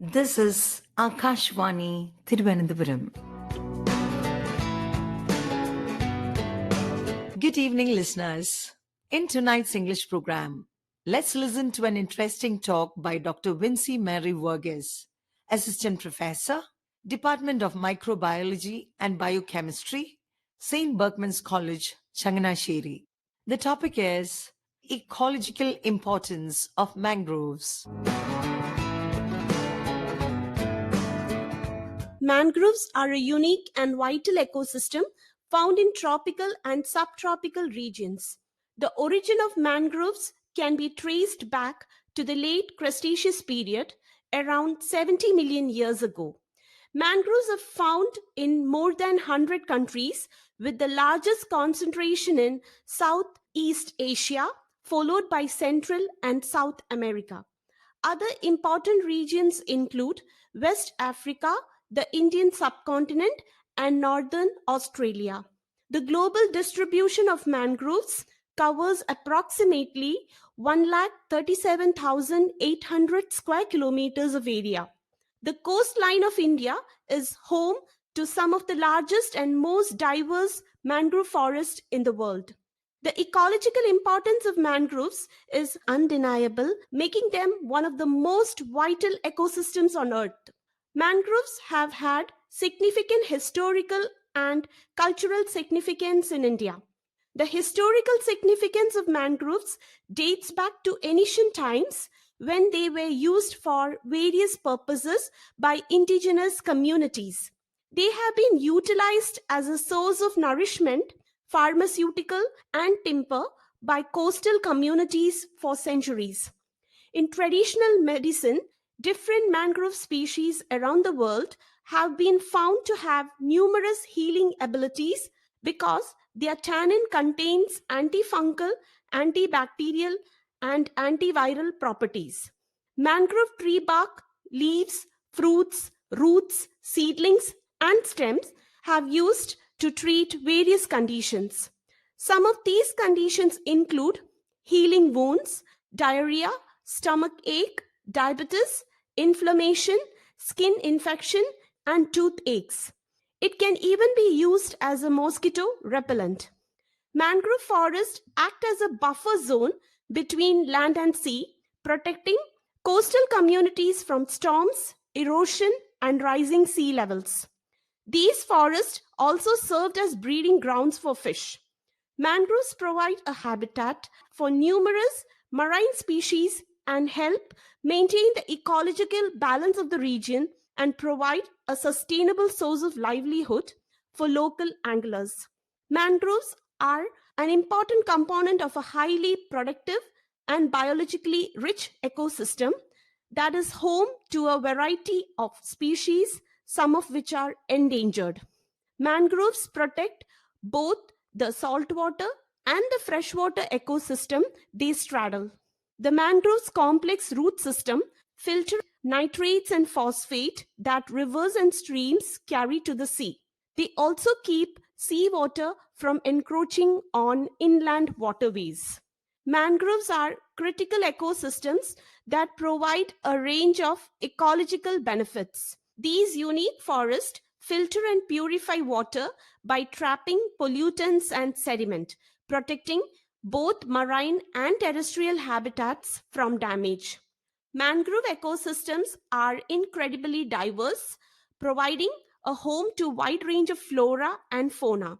This is Akashvani Thiruvananthapuram. Good evening, listeners. In tonight's English program, let's listen to an interesting talk by Dr. Vincy Mary Varghese, Assistant Professor, Department of Microbiology and Biochemistry, St. Berkman's College, Changanasheri. The topic is Ecological Importance of Mangroves. Mangroves are a unique and vital ecosystem found in tropical and subtropical regions. The origin of mangroves can be traced back to the late Cretaceous period, around 70 million years ago. Mangroves are found in more than 100 countries, with the largest concentration in Southeast Asia, followed by Central and South America. Other important regions include West Africa, the Indian subcontinent, and northern Australia. The global distribution of mangroves covers approximately 137,800 square kilometers of area. The coastline of India is home to some of the largest and most diverse mangrove forests in the world. The ecological importance of mangroves is undeniable, making them one of the most vital ecosystems on Earth. Mangroves have had significant historical and cultural significance in India. The historical significance of mangroves dates back to ancient times when they were used for various purposes by indigenous communities. They have been utilized as a source of nourishment, pharmaceutical, and timber by coastal communities for centuries. In traditional medicine, different mangrove species around the world have been found to have numerous healing abilities because their tannin contains antifungal, antibacterial, and antiviral properties. Mangrove tree bark, leaves, fruits, roots, seedlings, and stems have used to treat various conditions. Some of these conditions include healing wounds, diarrhea, stomach ache, diabetes, inflammation, skin infection, and toothaches. It can even be used as a mosquito repellent. Mangrove forests act as a buffer zone between land and sea, protecting coastal communities from storms, erosion, and rising sea levels. These forests also served as breeding grounds for fish. Mangroves provide a habitat for numerous marine species and help maintain the ecological balance of the region and provide a sustainable source of livelihood for local anglers. Mangroves are an important component of a highly productive and biologically rich ecosystem that is home to a variety of species, some of which are endangered. Mangroves protect both the saltwater and the freshwater ecosystem they straddle. The mangroves complex root system filter nitrates and phosphate that rivers and streams carry to the sea. They also keep seawater from encroaching on inland waterways. Mangroves are critical ecosystems that provide a range of ecological benefits. These unique forests filter and purify water by trapping pollutants and sediment, protecting both marine and terrestrial habitats from damage. Mangrove ecosystems are incredibly diverse, providing a home to a wide range of flora and fauna.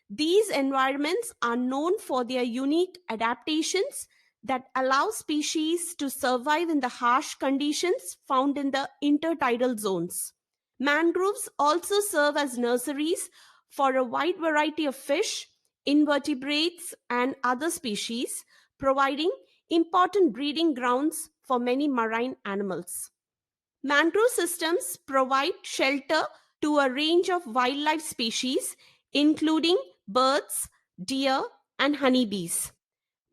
These environments are known for their unique adaptations that allow species to survive in the harsh conditions found in the intertidal zones. Mangroves also serve as nurseries for a wide variety of fish, invertebrates, and other species, providing important breeding grounds for many marine animals. Mangrove systems provide shelter to a range of wildlife species, including birds, deer, and honeybees.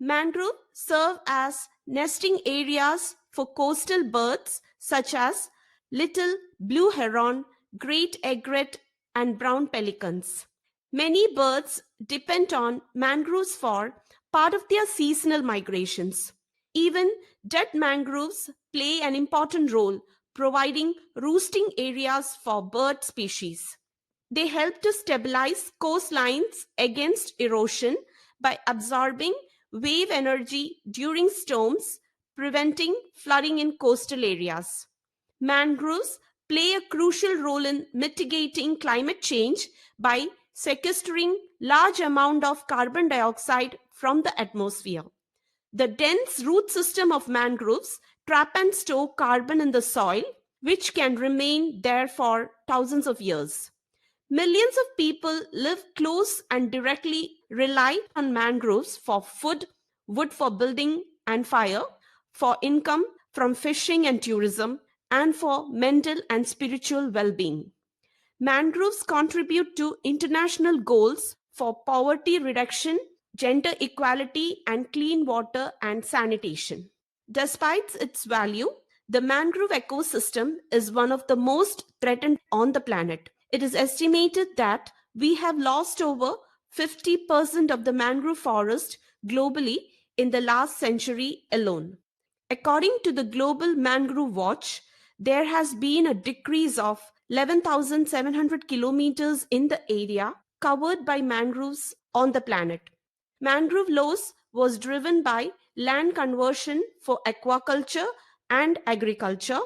Mangroves serve as nesting areas for coastal birds such as little blue heron, great egret, and brown pelicans. Many birds depend on mangroves for part of their seasonal migrations. Even dead mangroves play an important role, providing roosting areas for bird species. They help to stabilize coastlines against erosion by absorbing wave energy during storms, preventing flooding in coastal areas. Mangroves play a crucial role in mitigating climate change by sequestering large amount of carbon dioxide from the atmosphere. The dense root system of mangroves trap and store carbon in the soil, which can remain there for thousands of years. Millions of people live close and directly rely on mangroves for food, wood for building and fire, for income from fishing and tourism, and for mental and spiritual well being. Mangroves contribute to international goals for poverty reduction, gender equality, and clean water and sanitation. Despite its value, the mangrove ecosystem is one of the most threatened on the planet. It is estimated that we have lost over 50% of the mangrove forest globally in the last century alone. According to the Global Mangrove Watch, there has been a decrease of 11,700 kilometers in the area covered by mangroves on the planet. Mangrove loss was driven by land conversion for aquaculture and agriculture,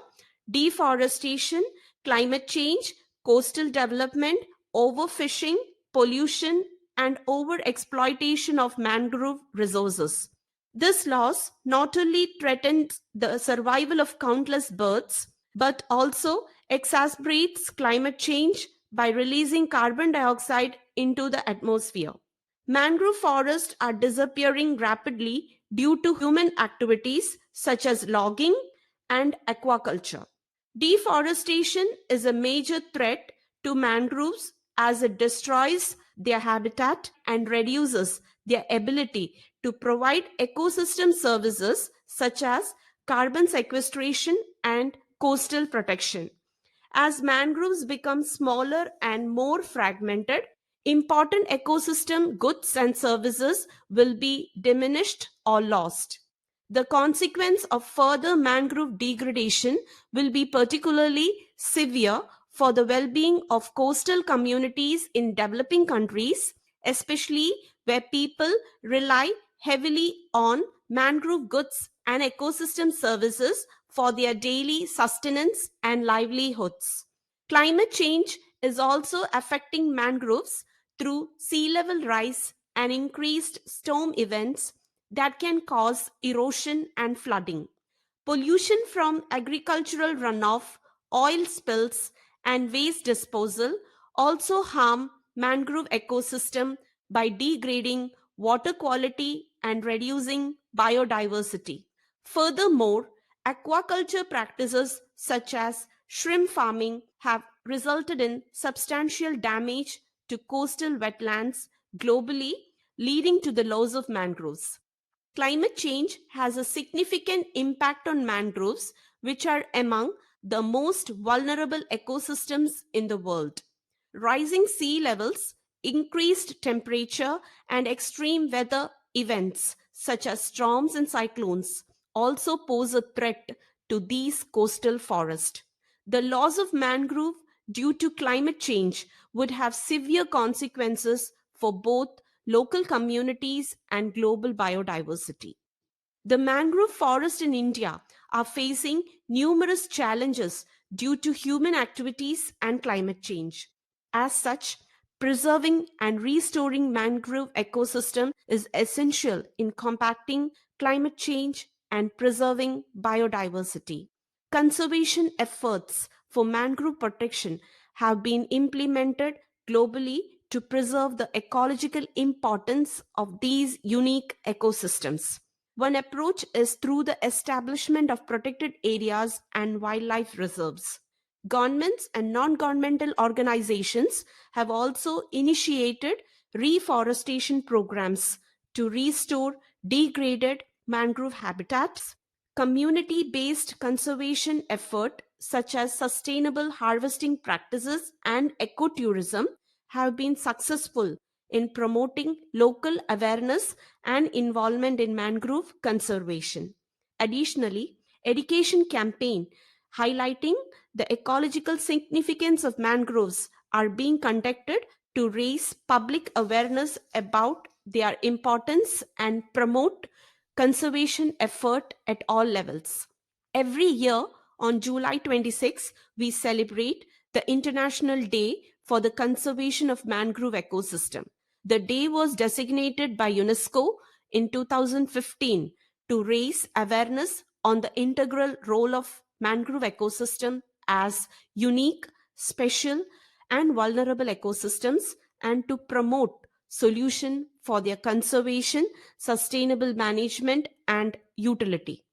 deforestation, climate change, coastal development, overfishing, pollution, and overexploitation of mangrove resources. This loss not only threatens the survival of countless birds, but also exacerbates climate change by releasing carbon dioxide into the atmosphere. Mangrove forests are disappearing rapidly due to human activities such as logging and aquaculture. Deforestation is a major threat to mangroves as it destroys their habitat and reduces their ability to provide ecosystem services such as carbon sequestration and coastal protection. As mangroves become smaller and more fragmented, important ecosystem goods and services will be diminished or lost. The consequence of further mangrove degradation will be particularly severe for the well being of coastal communities in developing countries, especially where people rely heavily on mangrove goods and ecosystem services for their daily sustenance and livelihoods. Climate change is also affecting mangroves through sea level rise and increased storm events that can cause erosion and flooding. Pollution from agricultural runoff, oil spills, and waste disposal also harm mangrove ecosystem by degrading water quality and reducing biodiversity. Furthermore, aquaculture practices such as shrimp farming have resulted in substantial damage to coastal wetlands globally, leading to the loss of mangroves. Climate change has a significant impact on mangroves, which are among the most vulnerable ecosystems in the world. Rising sea levels, increased temperature, and extreme weather events such as storms and cyclones also pose a threat to these coastal forests. The loss of mangrove due to climate change would have severe consequences for both local communities and global biodiversity. The mangrove forests in India are facing numerous challenges due to human activities and climate change. As such, preserving and restoring mangrove ecosystem is essential in combating climate change and preserving biodiversity. Conservation efforts for mangrove protection have been implemented globally to preserve the ecological importance of these unique ecosystems. One approach is through the establishment of protected areas and wildlife reserves. Governments and non governmental organizations have also initiated reforestation programs to restore degraded mangrove habitats. Community based conservation effort such as sustainable harvesting practices and ecotourism have been successful in promoting local awareness and involvement in mangrove conservation. Additionally, education campaigns highlighting the ecological significance of mangroves are being conducted to raise public awareness about their importance and promote conservation effort at all levels. Every year on July 26, we celebrate the International Day for the Conservation of Mangrove Ecosystem. The day was designated by UNESCO in 2015 to raise awareness on the integral role of mangrove ecosystem as unique, special, and vulnerable ecosystems, and to promote solution for their conservation, sustainable management, and utility.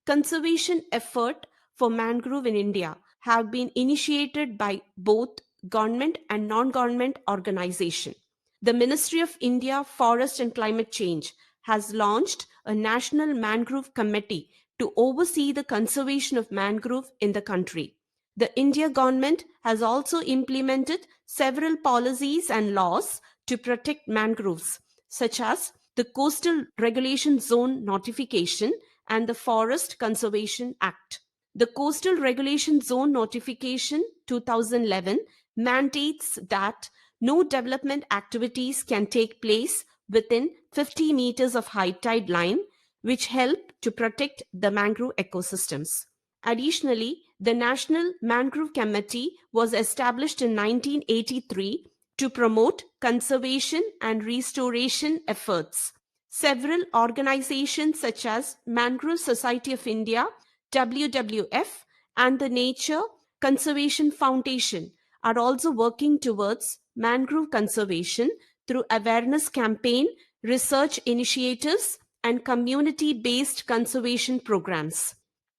Conservation effort for mangrove in India have been initiated by both government and non-government organization. The Ministry of India Forest and Climate Change has launched a national mangrove committee to oversee the conservation of mangrove in the country. The India government has also implemented several policies and laws to protect mangroves, such as the Coastal Regulation Zone Notification and the Forest Conservation Act. The Coastal Regulation Zone Notification 2011 mandates that no development activities can take place within 50 meters of high tide line, which help to protect the mangrove ecosystems. Additionally, the National Mangrove Committee was established in 1983 to promote conservation and restoration efforts. Several organizations such as Mangrove Society of India, WWF, and the Nature Conservation Foundation are also working towards mangrove conservation through awareness campaign, research initiatives, and community-based conservation programs.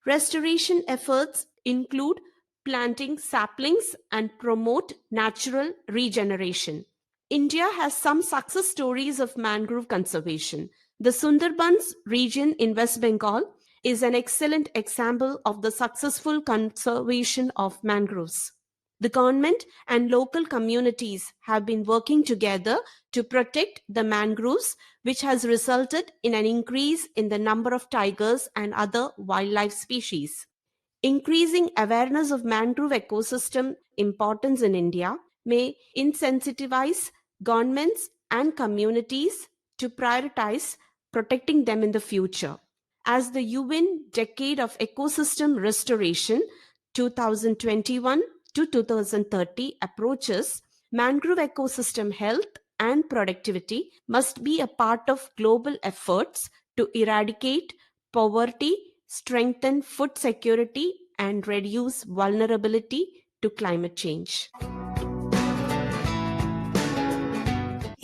Restoration efforts include planting saplings and promote natural regeneration. India has some success stories of mangrove conservation. The Sundarbans region in West Bengal is an excellent example of the successful conservation of mangroves. The government and local communities have been working together to protect the mangroves, which has resulted in an increase in the number of tigers and other wildlife species. Increasing awareness of mangrove ecosystem importance in India may insensitivize governments and communities to prioritize protecting them in the future. As the UN Decade of Ecosystem Restoration 2021 to 2030 approaches, mangrove ecosystem health and productivity must be a part of global efforts to eradicate poverty, strengthen food security, and reduce vulnerability to climate change.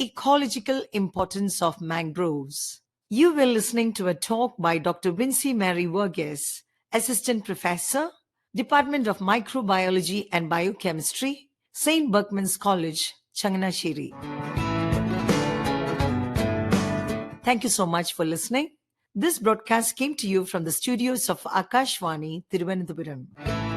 Ecological importance of mangroves. You were listening to a talk by Dr. Vincy Mary Varghese, Assistant Professor, Department of Microbiology and Biochemistry, St. Berkman's College, Changanashiri. Thank you so much for listening. This broadcast came to you from the studios of Akashvani, Thiruvananthapuram.